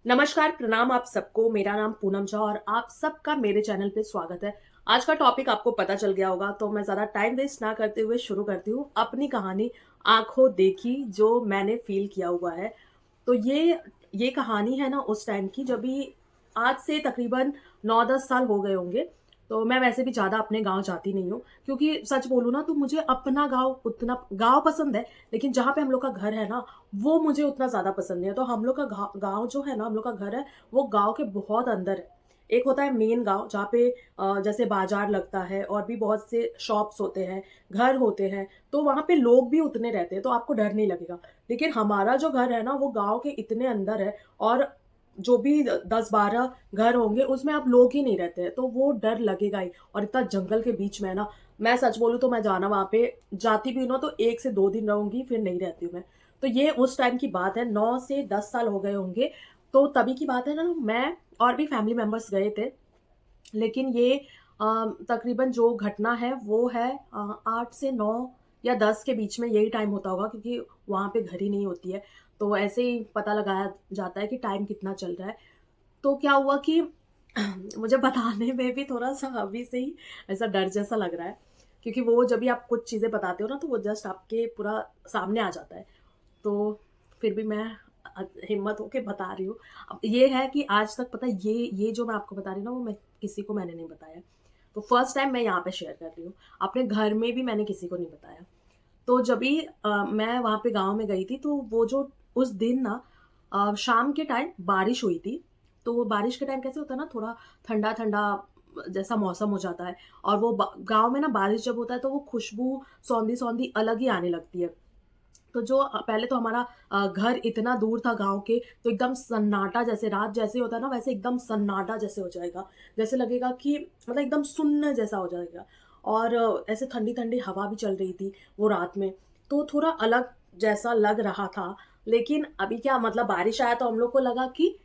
नमस्कार, प्रणाम आप सबको। मेरा नाम पूनम झा और आप सबका मेरे चैनल पे स्वागत है। आज का टॉपिक आपको पता चल गया होगा, तो मैं ज़्यादा टाइम वेस्ट ना करते हुए शुरू करती हूँ अपनी कहानी आँखों देखी, जो मैंने फ़ील किया हुआ है। तो ये कहानी है ना उस टाइम की, जब भी आज से तकरीबन 9-10 साल हो गए होंगे। तो मैं वैसे भी ज़्यादा अपने गाँव जाती नहीं हूँ, क्योंकि सच बोलूँ ना तो मुझे अपना गाँव उतना गाँव पसंद है, लेकिन जहाँ पे हम लोग का घर है ना, वो मुझे उतना ज़्यादा पसंद नहीं है। तो हम लोग का गाँव जो है ना, हम लोग का घर है, वो गाँव के बहुत अंदर है। एक होता है मेन गाँव, जहाँ पे जैसे बाज़ार लगता है और भी बहुत से शॉप्स होते हैं, घर होते हैं, तो वहाँ पे लोग भी उतने रहते हैं, तो आपको डर नहीं लगेगा। लेकिन हमारा जो घर है ना, वो गाँव के इतने अंदर है और जो भी 10-12 घर होंगे, उसमें अब लोग ही नहीं रहते हैं, तो वो डर लगेगा ही। और इतना जंगल के बीच में है ना, मैं सच बोलूँ तो मैं जाना वहाँ पे जाती भी हूँ ना, तो 1 से 2 दिन रहूँगी, फिर नहीं रहती हूँ मैं। तो ये उस टाइम की बात है, 9 से 10 साल हो गए होंगे, तो तभी की बात है ना, मैं और भी फैमिली मेंबर्स गए थे। लेकिन ये तकरीबन जो घटना है वो है 8 से 9 या 10 के बीच में यही टाइम होता होगा, क्योंकि वहाँ पे घड़ी नहीं होती है। तो ऐसे ही पता लगाया जाता है कि टाइम कितना चल रहा है। तो क्या हुआ कि मुझे बताने में भी थोड़ा-सा अभी से ही ऐसा डर जैसा लग रहा है, क्योंकि वो जब भी आप कुछ चीज़ें बताते हो ना, तो वो जस्ट आपके पूरा सामने आ जाता है। तो फिर भी मैं हिम्मत होके बता रही हूँ। अब ये है कि आज तक पता है, ये जो मैं आपको बता रही हूँ ना, वो मैं किसी को मैंने नहीं बताया। तो फर्स्ट टाइम मैं यहाँ पे शेयर कर रही हूँ। अपने घर में भी मैंने किसी को नहीं बताया। तो जब भी मैं वहाँ पे गाँव में गई थी, तो वो जो उस दिन ना शाम के टाइम बारिश हुई थी। तो वो बारिश के टाइम कैसे होता है ना, थोड़ा ठंडा-ठंडा जैसा मौसम हो जाता है, और वो ब गाँव में ना बारिश जब होता है, तो वो खुशबू सौंधी-सौंधी अलग ही आने लगती है। तो जो पहले तो हमारा घर इतना दूर था गाँव के, तो एकदम सन्नाटा, जैसे रात जैसे होता है ना, वैसे एकदम सन्नाटा जैसे हो जाएगा। जैसे लगेगा कि मतलब एकदम सुन्न जैसा हो जाएगा, और ऐसे ठंडी-ठंडी हवा भी चल रही थी वो रात में, तो थोड़ा अलग जैसा लग रहा था। लेकिन अभी क्या मतलब, बारिश आया तो हम लोग को लगा कि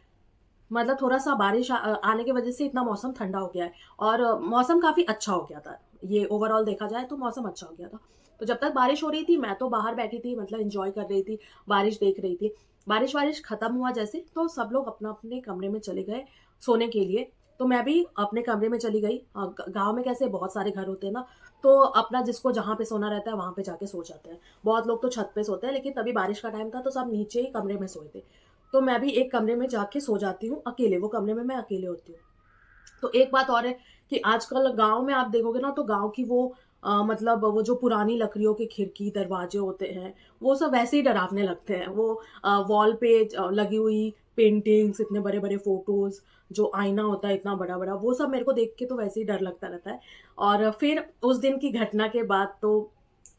मतलब थोड़ा-सा बारिश आने की वज़ह से इतना मौसम ठंडा हो गया है, और मौसम काफ़ी अच्छा हो गया था। ये ओवरऑल देखा जाए तो मौसम अच्छा हो गया था। तो जब तक बारिश हो रही थी, मैं तो बाहर बैठी थी, मतलब एन्जॉय कर रही थी, बारिश देख रही थी। बारिश-वारिश खत्म हुआ जैसे, तो सब लोग अपना-अपने कमरे में चले गए सोने के लिए। तो मैं भी अपने कमरे में चली गई। गाँव में कैसे बहुत सारे घर होते हैं ना, तो अपना जिसको जहाँ पे सोना रहता है, वहाँ पे जाके सो जाते हैं। बहुत लोग तो छत पे सोते हैं, लेकिन तभी बारिश का टाइम था, तो सब नीचे ही कमरे में सोए थे। तो मैं भी एक कमरे में जाके सो जाती हूँ अकेले, वो कमरे में मैं अकेले होती हूँ। तो एक बात और है कि आजकल गाँव में आप देखोगे ना, तो गाँव की वो मतलब वो जो पुरानी लकड़ियों के खिड़की, दरवाजे होते हैं, वो सब वैसे ही डरावने लगते हैं। वो वॉल पे लगी हुई पेंटिंग्स, इतने बड़े-बड़े फ़ोटोज़, जो आईना होता है इतना बड़ा-बड़ा, वो सब मेरे को देख के तो वैसे ही डर लगता रहता है। और फिर उस दिन की घटना के बाद तो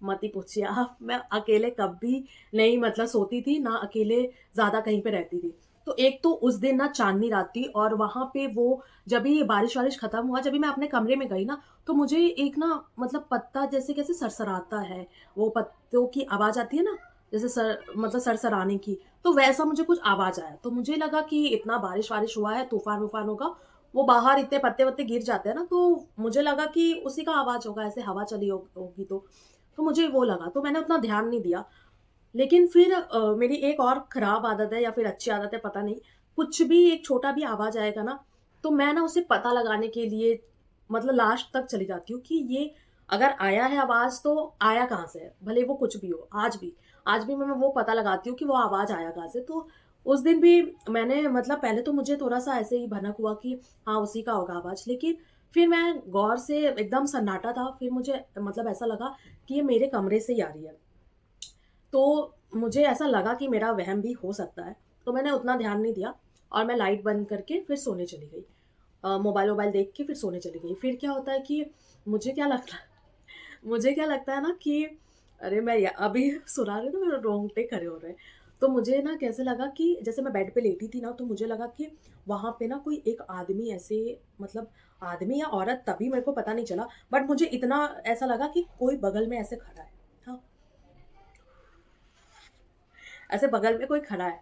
मत ही पूछिए आप, मैं अकेले कभी नहीं मतलब सोती थी, ना अकेले ज़्यादा कहीं पे रहती थी। तो एक तो उस दिन ना चाँदनी रात थी, और वहाँ पे वो जब भी बारिश-वारिश खत्म हुआ, जब भी मैं अपने कमरे में गई ना, तो मुझे एक ना मतलब पत्ता जैसे कैसे सरसराता है, वो पत्तों की आवाज़ आती है ना, जैसे मतलब सरसराने की, तो वैसा मुझे कुछ आवाज़ आया। तो मुझे लगा कि इतना बारिश-वारिश हुआ है, तूफ़ान-वूफ़ान होगा, वो बाहर इतने पत्ते-वत्ते गिर जाते हैं ना, तो मुझे लगा कि उसी का आवाज़ होगा, ऐसे हवा चली होगी तो। तो मुझे वो लगा, तो मैंने उतना ध्यान नहीं दिया। लेकिन फिर मेरी एक और खराब आदत है या फिर अच्छी आदत है, पता नहीं, कुछ भी एक छोटा भी आवाज़ आएगा ना, तो मैं ना उसे पता लगाने के लिए मतलब लास्ट तक चली जाती हूँ कि ये अगर आया है आवाज़, तो आया कहाँ से है? भले वो कुछ भी हो, आज भी। आज भी मैं वो पता लगाती हूँ कि वो आवाज़ आया कहाँ से। तो उस दिन भी मैंने मतलब पहले तो मुझे थोड़ा-सा ऐसे ही भनक हुआ कि हाँ, उसी का होगा आवाज़। लेकिन फिर मैं गौर से, एकदम सन्नाटा था, फिर मुझे मतलब ऐसा लगा कि ये मेरे कमरे से ही आ रही है। तो मुझे ऐसा लगा कि मेरा वहम भी हो सकता है, तो मैंने उतना ध्यान नहीं दिया, और मैं लाइट बंद करके फिर सोने चली गई। मोबाइल-वोबाइल देख के फिर सोने चली गई। फिर क्या होता है कि मुझे क्या लगता है मुझे क्या लगता है ना कि अरे मैं या अभी सुना रही हूँ तो मेरे रोंगटे खड़े हो रहे हैं। तो मुझे ना कैसे लगा कि जैसे मैं बेड पे लेटी थी ना, तो मुझे लगा कि वहाँ पे ना कोई एक आदमी ऐसे, मतलब आदमी या औरत तभी मेरे को पता नहीं चला, बट मुझे इतना ऐसा लगा कि कोई बगल में ऐसे खड़ा है। हाँ, ऐसे बगल में कोई खड़ा है।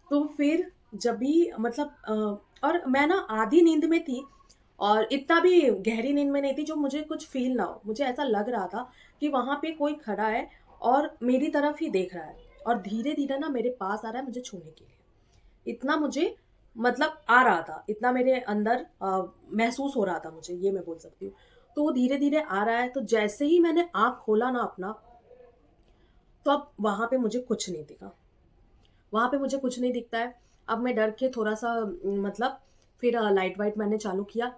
तो फिर जब भी मतलब और मैं ना आधी नींद में थी, और इतना भी गहरी नींद में नहीं थी जो मुझे कुछ फ़ील ना हो। मुझे ऐसा लग रहा था कि वहाँ पे कोई खड़ा है और मेरी तरफ ही देख रहा है, और धीरे-धीरे ना मेरे पास आ रहा है मुझे छूने के लिए। इतना मुझे मतलब आ रहा था, इतना मेरे अंदर महसूस हो रहा था मुझे, ये मैं बोल सकती हूँ। तो वो धीरे-धीरे आ रहा है, तो जैसे ही मैंने आँख खोला ना अपना, तो अब वहाँ पे मुझे कुछ नहीं दिखा। वहाँ पे मुझे कुछ नहीं दिखता है। अब मैं डर के थोड़ा-सा मतलब फिर लाइट वाइट मैंने चालू किया।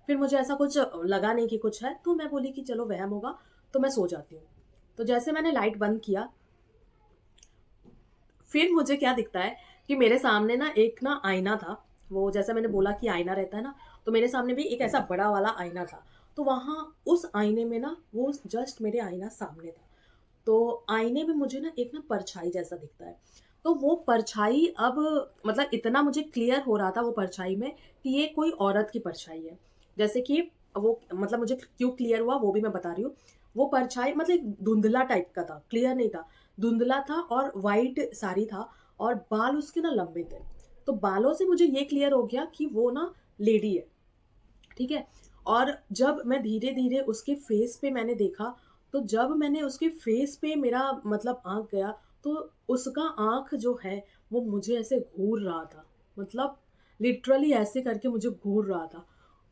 फिर मुझे ऐसा कुछ लगा नहीं कि कुछ है, तो मैं बोली कि चलो वहम होगा, तो मैं सो जाती हूँ। तो जैसे मैंने लाइट बंद किया, फिर मुझे क्या दिखता है कि मेरे सामने ना एक ना आईना था। वो जैसे मैंने बोला कि आईना रहता है ना, तो मेरे सामने भी एक ऐसा बड़ा वाला आईना था। तो वहाँ उस आईने में ना वो जस्ट मेरे आईना सामने था। तो आईने में मुझे ना एक ना परछाई जैसा दिखता है। तो वो परछाई अब मतलब इतना मुझे क्लियर हो रहा था वो परछाई में कि ये कोई औरत की परछाई है। जैसे कि वो मतलब मुझे क्यों क्लियर हुआ वो भी मैं बता रही हूँ। वो परछाई मतलब एक धुंधला टाइप का था, क्लियर नहीं था। धुंधला था और व्हाइट साड़ी था और बाल उसके ना लंबे थे। तो बालों से मुझे ये क्लियर हो गया कि वो ना लेडी है। ठीक है? और जब मैं धीरे-धीरे उसके फेस पे मैंने देखा, तो जब मैंने उसके फेस पे मेरा मतलब आँख गया, तो उसका आँख जो है, वो मुझे ऐसे घूर रहा था। मतलब लिटरली ऐसे करके मुझे घूर रहा था।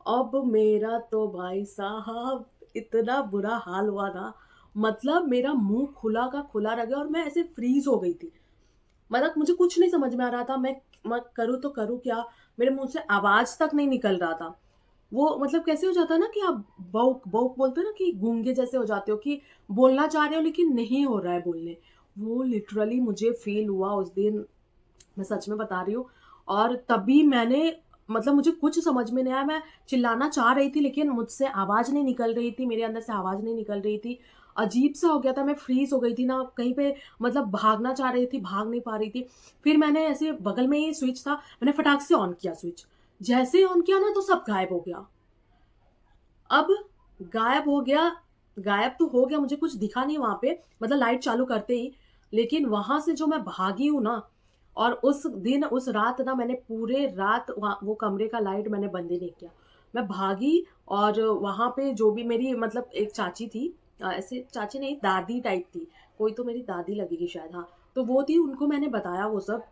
अब मेरा तो भाई साहब इतना बुरा हाल हुआ ना, मतलब मेरा मुँह खुला का खुला रह गया और मैं ऐसे फ्रीज़ हो गई थी। मतलब मुझे कुछ नहीं समझ में आ रहा था, मैं करूँ तो करूँ क्या? मेरे मुँह से आवाज़ तक नहीं निकल रहा था। वो मतलब कैसे हो जाता है ना कि आप बाउक बाउक बोलते हैं ना कि गूंगे जैसे हो जाते हो कि बोलना चाह रहे हो लेकिन नहीं हो रहा है बोलने। वो लिटरली मुझे फ़ील हुआ उस दिन, मैं सच में बता रही हूँ। और तभी मैंने मतलब मुझे कुछ समझ में नहीं आया, मैं चिल्लाना चाह रही थी लेकिन मुझसे आवाज़ नहीं निकल रही थी, मेरे अंदर से आवाज़ नहीं निकल रही थी। अजीब-सा हो गया था, मैं फ्रीज़ हो गई थी ना, कहीं पे मतलब भागना चाह रही थी, भाग नहीं पा रही थी। फिर मैंने ऐसे बगल में ही स्विच था, मैंने फटाक से ऑन किया स्विच। जैसे ही ऑन किया ना तो सब गायब हो गया। अब गायब हो गया, गायब तो हो गया, मुझे कुछ दिखा नहीं वहाँ पे, मतलब लाइट चालू करते ही। लेकिन वहाँ से जो मैं भागी हूँ ना, और उस दिन, उस रात ना मैंने पूरे रात वहाँ वो कमरे का लाइट मैंने बंद ही नहीं किया। मैं भागी और वहाँ पे जो भी मेरी मतलब एक चाची थी, ऐसे चाची नहीं, दादी टाइप थी, कोई तो मेरी दादी लगेगी शायद, हाँ। तो वो थी, उनको मैंने बताया वो सब।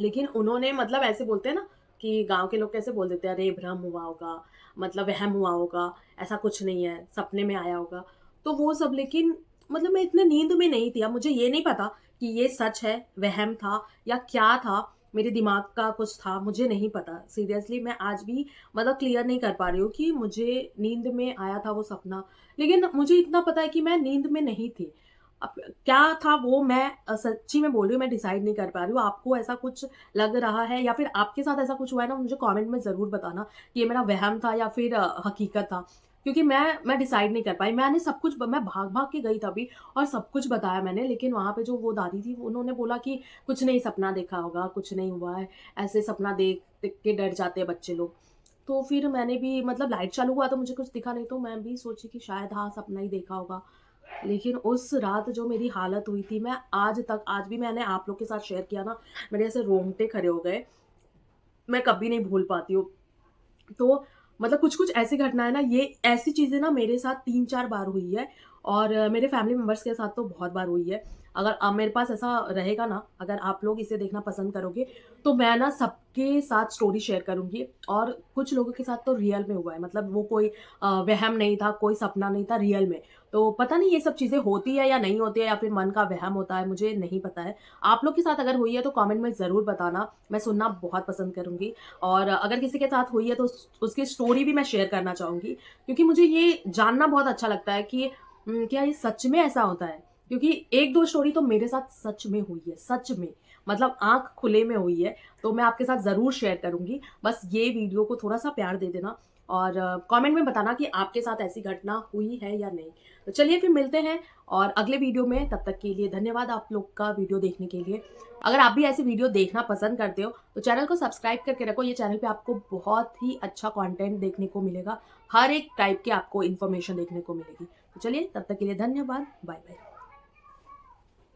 लेकिन उन्होंने मतलब ऐसे बोलते हैं ना कि गाँव के लोग कैसे बोल देते हैं, "अरे! भ्रम हुआ होगा, मतलब वहम हुआ होगा, ऐसा कुछ नहीं है, सपने में आया होगा।" तो वो सब, लेकिन मतलब मैं इतने नींद में नहीं थी। अब मुझे ये नहीं पता कि ये सच है, वहम था या क्या था, मेरे दिमाग का कुछ था, मुझे नहीं पता। सीरियसली मैं आज भी मतलब क्लियर नहीं कर पा रही हूँ कि मुझे नींद में आया था वो सपना। लेकिन मुझे इतना पता है कि मैं नींद में नहीं थी। अब क्या था वो मैं सच्ची में बोल रही हूँ, मैं डिसाइड नहीं कर पा रही हूँ। आपको ऐसा कुछ लग रहा है या फिर आपके साथ ऐसा कुछ हुआ है ना, मुझे कमेंट में ज़रूर बताना कि ये मेरा वहम था या फिर हकीकत था। क्योंकि मैं डिसाइड नहीं कर पाई। मैंने सब कुछ मैं भाग-भाग के गई तभी और सब कुछ बताया मैंने, लेकिन वहाँ पे जो वो दादी थी उन्होंने बोला कि कुछ नहीं, सपना देखा होगा, कुछ नहीं हुआ है, ऐसे सपना देख-देख के डर जाते हैं बच्चे लोग। तो फिर मैंने भी मतलब लाइट चालू हुआ तो मुझे कुछ दिखा नहीं, तो मैं भी सोची कि शायद हाँ, सपना ही देखा होगा। लेकिन उस रात जो मेरी हालत हुई थी, मैं आज तक, आज भी मैंने आप लोग के साथ शेयर किया ना, मेरे ऐसे रोंगटे खड़े हो गए, मैं कभी नहीं भूल पाती हूँ। तो मतलब कुछ-कुछ ऐसी घटनाएँ ना, ये ऐसी चीज़ें ना मेरे साथ 3-4 बार हुई है और मेरे फैमिली मेंबर्स के साथ तो बहुत बार हुई है। अगर मेरे पास ऐसा रहेगा ना, अगर आप लोग इसे देखना पसंद करोगे, तो मैं ना सबके साथ स्टोरी शेयर करूँगी। और कुछ लोगों के साथ तो रियल में हुआ है, मतलब वो कोई वहम नहीं था, कोई सपना नहीं था, रियल में। तो पता नहीं ये सब चीज़ें होती है या नहीं होती है या फिर मन का वहम होता है, मुझे नहीं पता है। आप लोग के साथ अगर हुई है तो कमेंट में ज़रूर बताना, मैं सुनना बहुत पसंद करूँगी। और अगर किसी के साथ हुई है तो उसकी स्टोरी भी मैं शेयर करना चाहूँगी, क्योंकि मुझे ये जानना बहुत अच्छा लगता है कि क्या ये सच में ऐसा होता है? क्योंकि 1-2 स्टोरी तो मेरे साथ सच में हुई है, सच में। मतलब आँख खुले में हुई है, तो मैं आपके साथ ज़रूर शेयर करूँगी। बस ये वीडियो को थोड़ा-सा प्यार दे देना और कमेंट में बताना कि आपके साथ ऐसी घटना हुई है या नहीं। तो चलिए फिर मिलते हैं और अगले वीडियो में, तब तक के लिए धन्यवाद आप लोग का वीडियो देखने के लिए। अगर आप भी ऐसी वीडियो देखना पसंद करते हो, तो चैनल को सब्सक्राइब करके रखो। ये चैनल पे आपको बहुत ही अच्छा कंटेंट देखने को मिलेगा। हर एक टाइप के आपको इन्फॉर्मेशन देखने को मिलेगी। तो चलिए तब तक के लिए धन्यवाद। Bye bye.